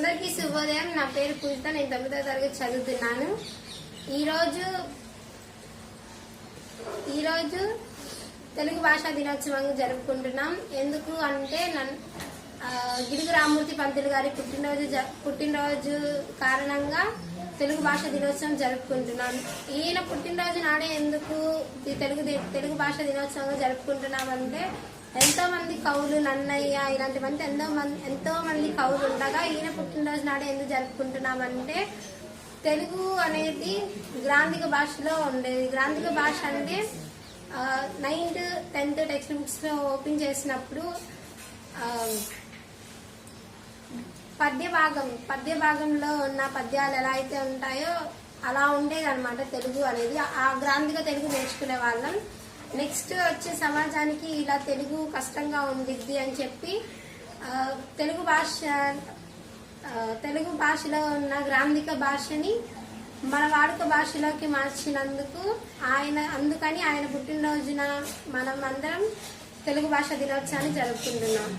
అందరికీ శుభోదయం. నా పేరు పూజిత. నేను 9వ తరగతి చదువుతున్నాను. ఈరోజు తెలుగు భాషా దినోత్సవం జరుపుకుంటున్నాం. ఎందుకు అంటే గిడుగు రామ్మూర్తి పంతులు గారి పుట్టినరోజు కారణంగా తెలుగు భాష దినోత్సవం జరుపుకుంటున్నాం. ఈయన పుట్టినరోజు నాడే ఎందుకు తెలుగు భాష దినోత్సవంగా జరుపుకుంటున్నామంటే ఎంతో మంది కవులు, నన్నయ్య ఇలాంటి ఎంతో మంది కవులు ఉండగా ఈయన పుట్టినరోజు నాడే ఎందుకు జరుపుకుంటున్నామంటే తెలుగు అనేది గ్రాంధిక భాషలో ఉండేది. గ్రాంధిక భాష అంటే 9th 10th టెక్స్ట్ బుక్స్ లో ఓపెన్ చేసినప్పుడు పద్య భాగంలో ఉన్న పద్యాలు ఎలా అయితే ఉంటాయో అలా ఉండేది అనమాట తెలుగు అనేది. ఆ గ్రాంధిక తెలుగు నేర్చుకునే వాళ్ళం. నెక్స్ట్ వచ్చే సమాజానికి ఇలా తెలుగు కష్టంగా ఉండిద్ది అని చెప్పి తెలుగు భాషలో ఉన్న గ్రాంధిక భాషని మన వాడుక భాషలోకి మార్చినందుకు అందుకని ఆయన పుట్టినరోజున మనం అందరం తెలుగు భాష దినోత్సవాన్ని జరుపుకుంటున్నాం.